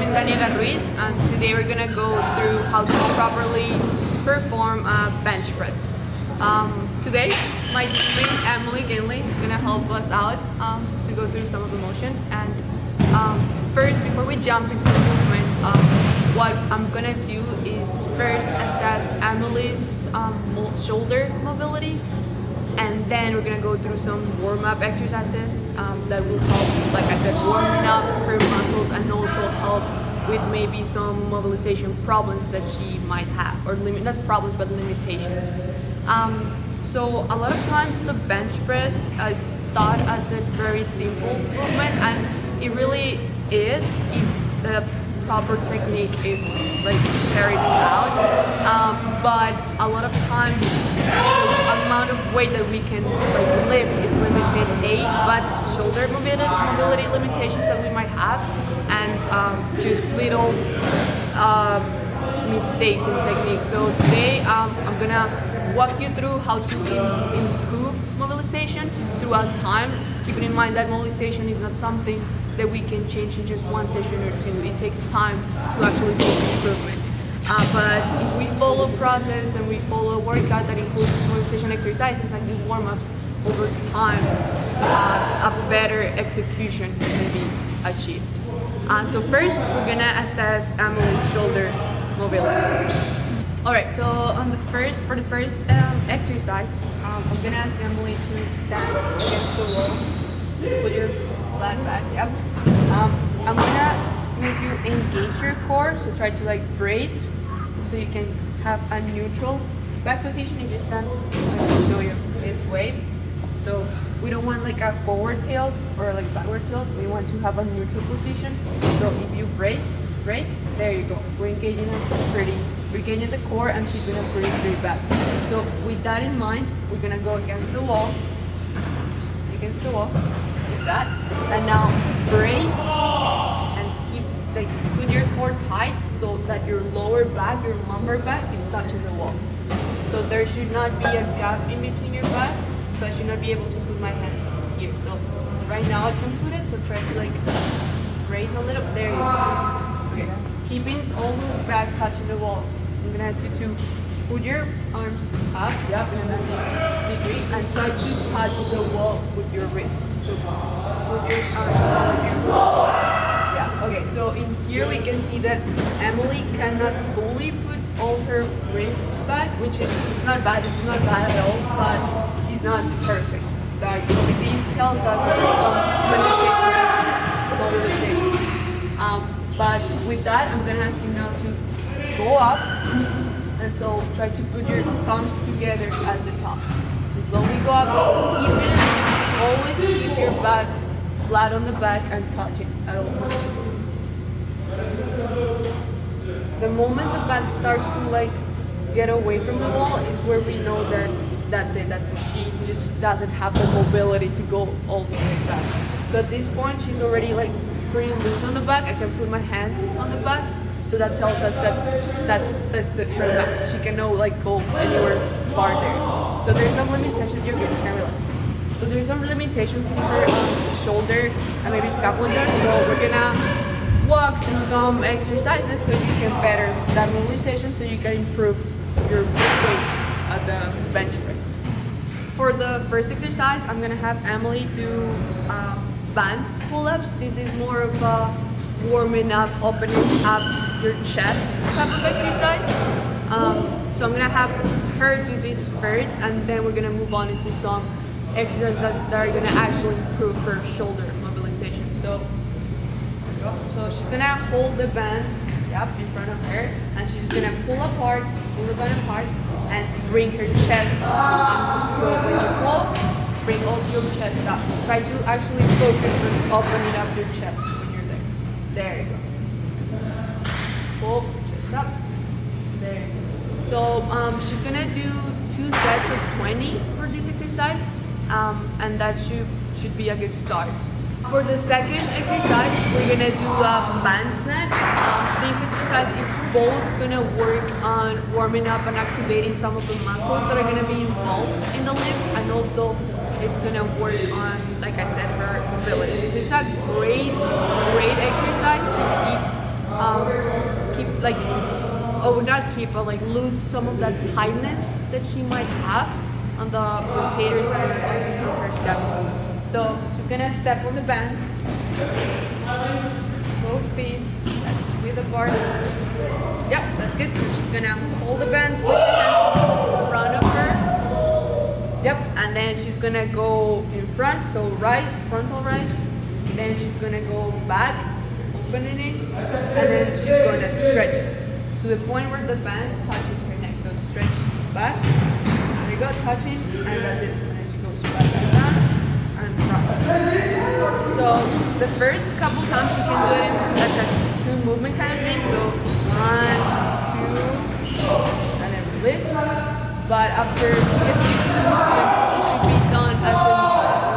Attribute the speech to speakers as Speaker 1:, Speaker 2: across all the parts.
Speaker 1: is Daniela Ruiz, and today we're gonna go through how to properly perform a bench press. Today, my teammate Emily Ginley is gonna help us out to go through some of the motions. And first, before we jump into the movement, what I'm gonna do is first assess Emily's shoulder mobility. And then we're gonna go through some warm-up exercises that will help, like I said, warming up her muscles and also help with maybe some mobilization problems that she might have, or not problems but limitations. So a lot of times the bench press is thought as a very simple movement, and it really is if the proper technique is like carried out, but a lot of times the amount of weight that we can like lift is limited, but shoulder mobility limitations that we might have, and just little mistakes in technique. So today I'm gonna walk you through how to improve mobilization throughout time, keeping in mind that mobilization is not something that we can change in just one session or two. It takes time to actually see improvements. But if we follow a process and we follow a workout that includes mobilization exercises and good warm-ups over time, a better execution can be achieved. So first, we're gonna assess Emily's shoulder mobility. Alright, so for the first exercise, I'm gonna ask Emily to stand against the wall. Put your flat back, yep. I'm gonna make you engage your core, so try to like brace, so you can have a neutral back position. If you stand, I'll show you this way. So we don't want like a forward tilt or like backward tilt, we want to have a neutral position. So if you brace, there you go. We're engaging the core and she's gonna pretty straight back. So with that in mind, we're gonna go against the wall, like that, and now brace and put your core tight so that your lower back, your lumbar back is touching the wall. So there should not be a gap in between your back, so I should not be able to put my hand here. So right now I can put it, so try to like raise a little, there you go. Okay, keeping all the back touching the wall, I'm gonna ask you to put your arms up, yep, in a 90 degree, and try to touch the wall with your wrists. So put your arms up against the wall. Yeah, okay, so in here we can see that Emily cannot fully put all her wrists back, which is, it's not bad at all, but it's not perfect. Like, these tells us that there's some limitations. But with that, I'm gonna ask you now to go up, and so try to put your thumbs together at the top. So slowly go up, always keep your back flat on the back and touch it at all times. The moment the back starts to like get away from the wall is where we know that that's it, that she just doesn't have the mobility to go all the way back. So at this point, she's already like pretty loose on the back. I can put my hand on the back, so that tells us that that's her max. She cannot like go anywhere farther. So there's some limitations. You're good, you can relax. So there's some limitations in her shoulder and maybe scapula joint. So we're gonna walk through some exercises so you can better that mobilization, so you can improve your weight at the bench press. For the first exercise, I'm gonna have Emily do band pull-ups. This is more of a warming up, opening up your chest type of exercise. So I'm gonna have her do this first, and then we're gonna move on into some exercises that are gonna actually improve her shoulder mobilization. So she's gonna hold the band, yep, in front of her, and she's just gonna pull the band apart, and bring her chest up. So when you pull, bring all your chest up. Try to actually focus on opening up your chest when you're there. There you go. Pull, chest up. There you go. So she's gonna do 2 sets of 20 for this exercise, and that should be a good start. For the second exercise, we're gonna do a band snatch. This exercise is both gonna work on warming up and activating some of the muscles that are gonna be involved in the lift, and also it's gonna work on, like I said, her mobility. This is a great exercise to keep keep like, oh, not keep, but like lose some of that tightness that she might have on the rotators and on her step. So she's gonna step on the band, both feet, that's with the bar. Yep, that's good. She's gonna hold the band, put her hands in front of her. Yep, and then she's gonna go in front, so rise, frontal rise. Then she's gonna go back, opening it, and then she's gonna stretch it to the point where the band touches her neck. So stretch back, there you go, touching, and that's it. And then she goes back down and front. So the first couple times you can do it in like a two movement kind of thing. So 1, 2, and then lift. But after you get used to the movement, it should be done as in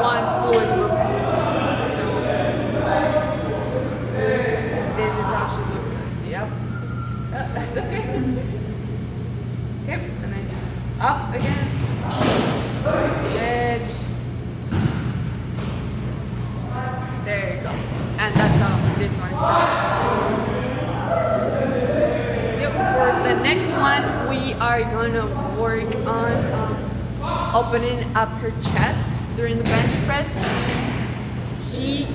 Speaker 1: one fluid movement. So this is how she looks like. Yep. Oh, that's okay. Okay, and then just up again. Edge. There you go. And that's how this one is done. Yep, for the next one, we are gonna work on opening up her chest during the bench press. She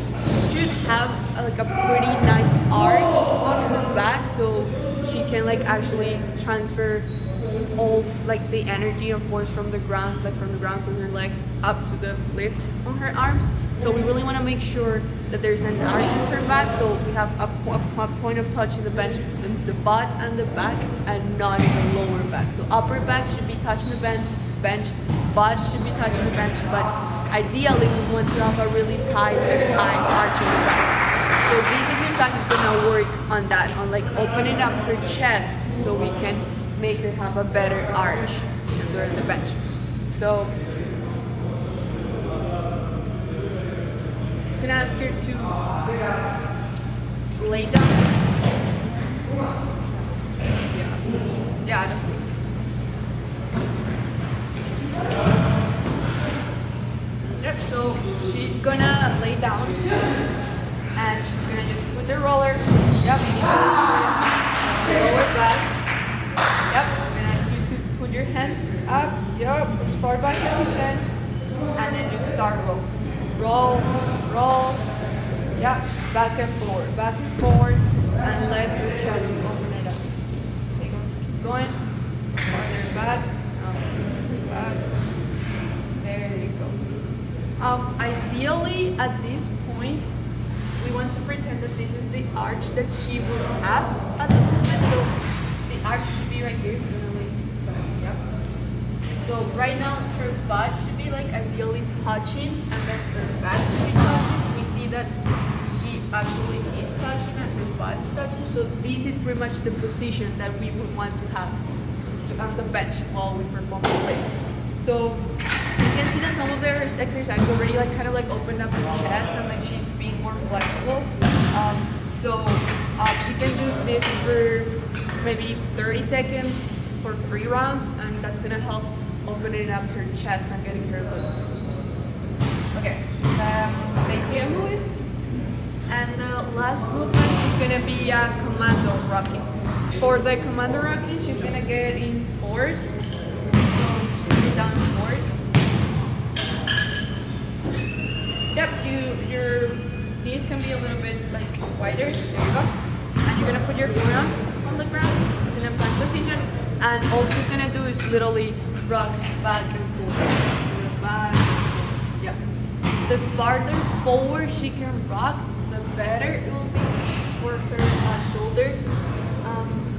Speaker 1: should have like a pretty nice arch on her back, so she can like actually transfer all like the energy and force from the ground, like from the ground through her legs up to the lift on her arms. So we really want to make sure that there's an arch in her back, so we have a point of touch in the bench, the butt and the back, and not in the lower back. So upper back should be touching the bench, butt should be touching the bench, but ideally we want to have a really tight and high arch in the back. So this exercise is gonna work on that, on like opening up her chest, so we can make her have a better arch during the bench. So I'm gonna ask her to lay down. Yeah, I don't think. Yep, so she's gonna lay down and she's gonna just put the roller. Yep, lower back. Yep, I'm gonna ask you to put your hands up. Yep, as far back as you can. And then just start roll. Roll, roll. Yep, back and forward, and let your chest open it up. Okay, keep going. Farther back, back. There you go. Ideally, at this point, we want to pretend that this is the arch that she would have at the moment. So the arch should be right here. Yep. So right now, her butt should be like ideally touching, and then her back should be touching. We see that she actually is touching and her butt is touching. So this is pretty much the position that we would want to have on the bench while we perform the lift. So you can see that some of their exercises already like kind of like opened up her chest and like she's being more flexible. So she can do this for maybe 30 seconds for 3 rounds, and that's gonna help opening up her chest and getting her loose. Okay, thank you. And the last movement is gonna be a commando rocking. For the commando rocking, she's gonna get in 4s. So sit down in 4s. Yep, your knees can be a little bit like wider. There you go. And you're gonna put your forearms on the ground. It's in a plank position. And all she's gonna do is literally rock back and forth. Back. Yeah. The farther forward she can rock, the better it will be for her shoulders,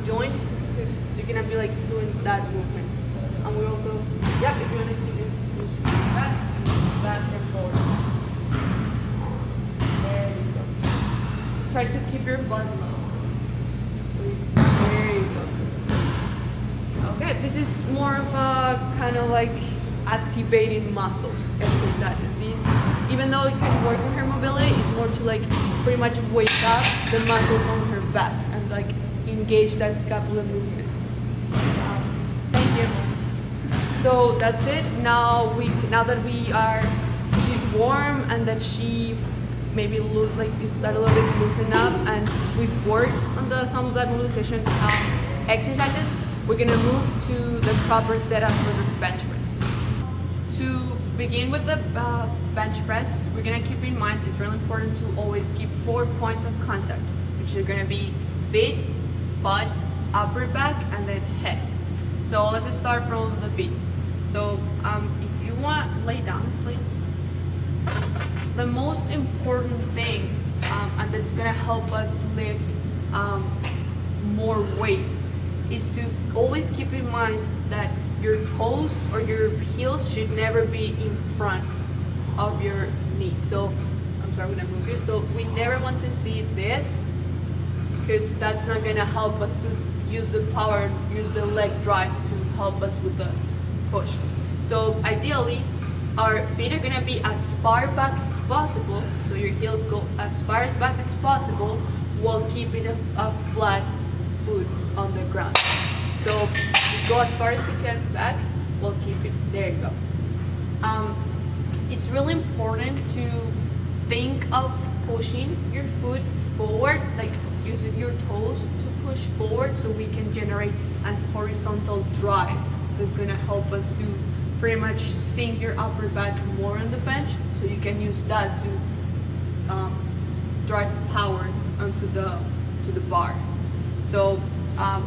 Speaker 1: joints, because you're gonna be like doing that movement. And we're also, yeah, if you wanna keep it, just back and forward. There you go. So try to keep your butt low. So there you go. Okay, this is more of a kind of like activating muscles exercises. These, even though it can work on her mobility, it's more to like pretty much wake up the muscles on her back and like engage that scapular movement. Thank you. So that's it. Now that she's warm and that she maybe like it start a little bit loosen up, and we've worked on some of that mobilization exercises, we're gonna move to the proper setup for the bench press. To begin with the bench press, we're gonna keep in mind it's really important to always keep 4 points of contact, which are gonna be feet, butt, upper back, and then head. So let's just start from the feet. So if you want, lay down, please. The most important thing, and that's gonna help us lift more weight, is to always keep in mind that your toes or your heels should never be in front of your knees. So I'm sorry, I'm gonna move you. So we never want to see this, because that's not gonna help us to use the power, use the leg drive to help us with the push. So ideally, our feet are gonna be as far back as possible, so your heels go as far back as possible while keeping a flat foot on the ground. So just go as far as you can back while keeping, there you go. It's really important to think of pushing your foot forward, like using your toes to push forward, so we can generate an horizontal drive that's gonna help us to pretty much sink your upper back more on the bench, so you can use that to drive power onto the bar. So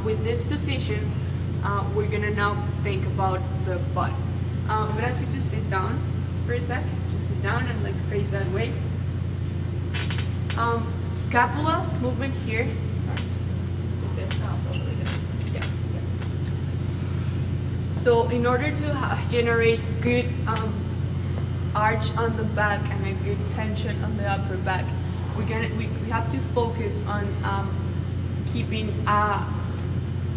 Speaker 1: with this position, we're gonna now think about the butt. I'm gonna ask you to sit down for a sec. Just sit down and like face that way. Scapula movement here. Yeah. So in order to generate good arch on the back and a good tension on the upper back, we have to focus on keeping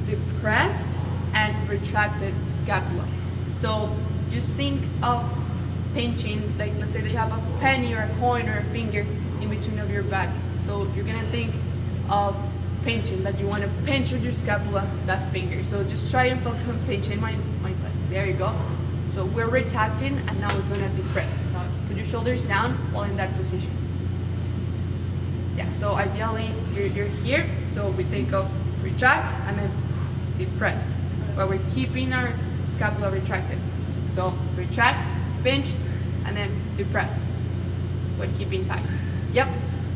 Speaker 1: depressed and retracted scapula. So just think of pinching, like let's say that you have a penny or a coin or a finger in between of your back. So you're gonna think of pinching, that you want to pinch with your scapula that finger. So just try and focus on pinching my butt. There you go. So we're retracting, and now we're gonna depress. Now put your shoulders down while in that position. Yeah, so ideally you're here, so we think of retract and then depress, where we're keeping our scapula retracted. So retract, pinch, and then depress, but keeping tight. Yep,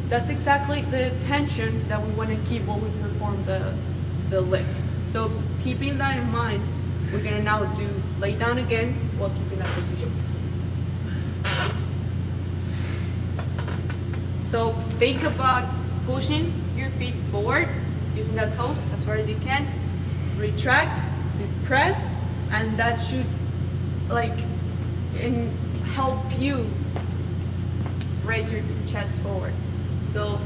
Speaker 1: that's exactly the tension that we want to keep while we perform the lift. So keeping that in mind, we're gonna now do lay down again while keeping that position. So think about pushing your feet forward, using the toes as far as you can, retract, depress, and that should help you raise your chest forward. So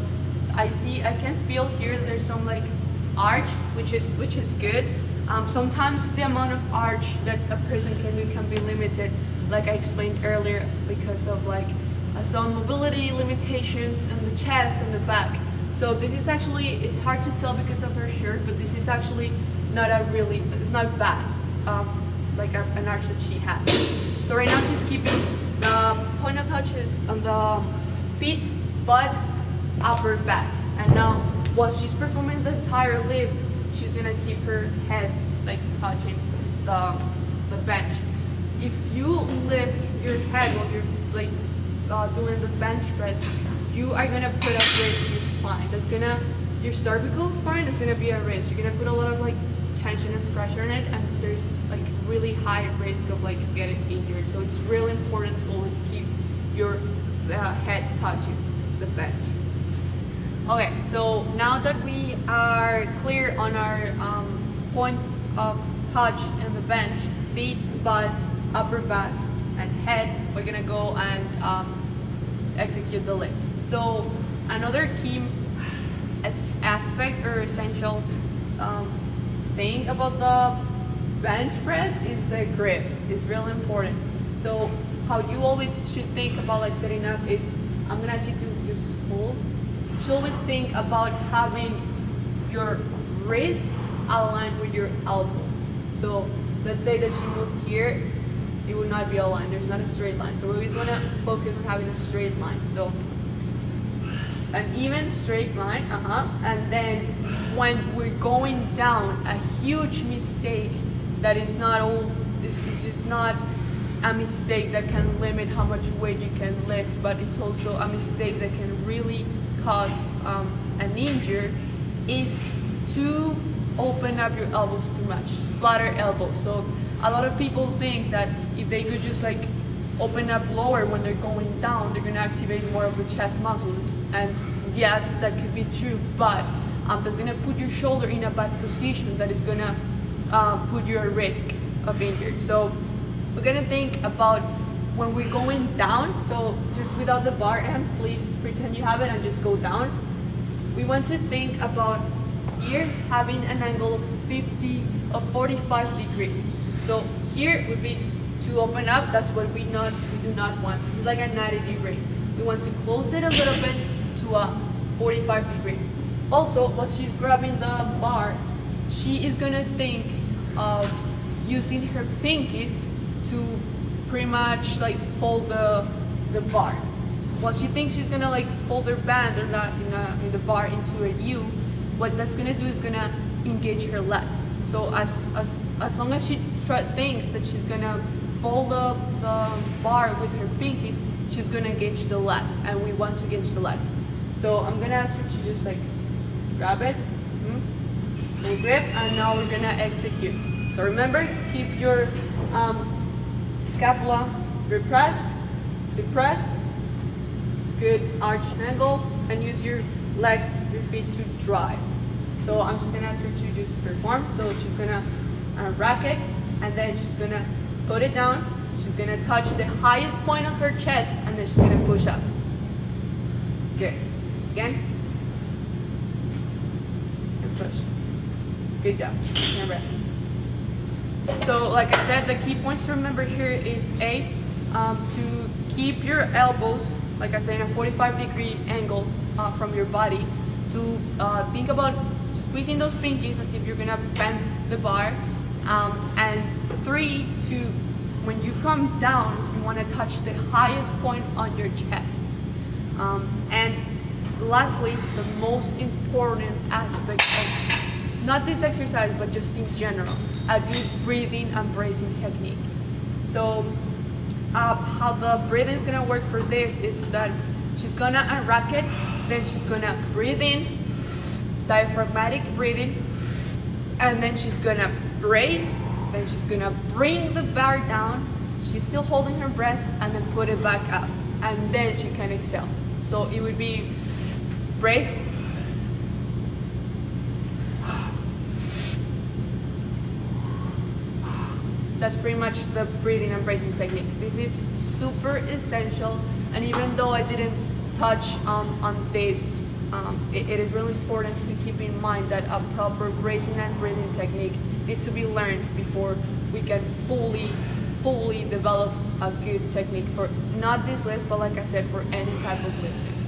Speaker 1: I can feel here there's some like arch, which is good. Sometimes the amount of arch that a person can do can be limited, like I explained earlier, because of some mobility limitations in the chest and the back. So this is actually, it's hard to tell because of her shirt, but this is actually it's not bad, like an arch that she has. So right now she's keeping the point of touches on the feet, butt, upper back. And now while she's performing the entire lift, she's gonna keep her head touching the bench. If you lift your head while you're doing the bench press, you are gonna put at risk your spine. Your cervical spine is gonna be at risk. You're gonna put a lot of tension and pressure on it, and there's really high risk of getting injured. So it's really important to always keep your head touching the bench. Okay, so now that we are clear on our points of touch in the bench, feet, butt, upper back, and head, we're gonna go and execute the lift. So another key aspect or essential thing about the bench press is the grip. It's really important. So how you always should think about setting up is, I'm gonna ask you to just hold. You should always think about having your wrist aligned with your elbow. So let's say that you move here, it would not be aligned. There's not a straight line. So we always want to focus on having a straight line. So an even straight line, and then when we're going down, a huge mistake that is not all, is just not a mistake that can limit how much weight you can lift, but it's also a mistake that can really cause an injury, is to open up your elbows too much, flatter elbows. So a lot of people think that if they could just like open up lower when they're going down, they're gonna activate more of the chest muscle. And yes, that could be true, but that's gonna put your shoulder in a bad position that is gonna put you at risk of injury. So we're gonna think about when we're going down, so just without the bar, and please pretend you have it and just go down. We want to think about here having an angle of 45 degrees. So here would be to open up, that's what we do not want. This is like a 90 degree. We want to close it a little bit to a 45 degree. Also, while she's grabbing the bar, she is gonna think of using her pinkies to pretty much like fold the bar. While she thinks she's gonna like fold her band or that in the bar into a U, what that's gonna do is gonna engage her lats. So as long as she thinks that she's gonna fold the bar with her pinkies, she's gonna engage the lats, and we want to engage the lats. So I'm gonna ask her to just like grab it, full grip, and now we're gonna execute. So remember, keep your scapula depressed, good arch angle, and use your legs, your feet to drive. So I'm just gonna ask her to just perform. So she's gonna rack it, and then she's gonna put it down. She's gonna touch the highest point of her chest, and then she's gonna push up. Good. Again. And push. Good job. And breath. So like I said, the key points to remember here is to keep your elbows, like I said, in a 45-degree angle from your body. To think about squeezing those pinkies as if you're gonna bend the bar. And 3, to when you come down, you want to touch the highest point on your chest. And lastly, the most important aspect of not this exercise, but just in general, a good breathing and bracing technique. So how the breathing is gonna work for this is that she's gonna unrack it, then she's gonna breathe in, diaphragmatic breathing, and then she's gonna brace, then she's gonna bring the bar down, she's still holding her breath, and then put it back up, and then she can exhale. So it would be brace, that's pretty much the breathing and bracing technique. This is super essential, and even though I didn't touch on this, it is really important to keep in mind that a proper bracing and breathing technique needs to be learned before we can fully develop a good technique for not this lift, but like I said, for any type of lifting.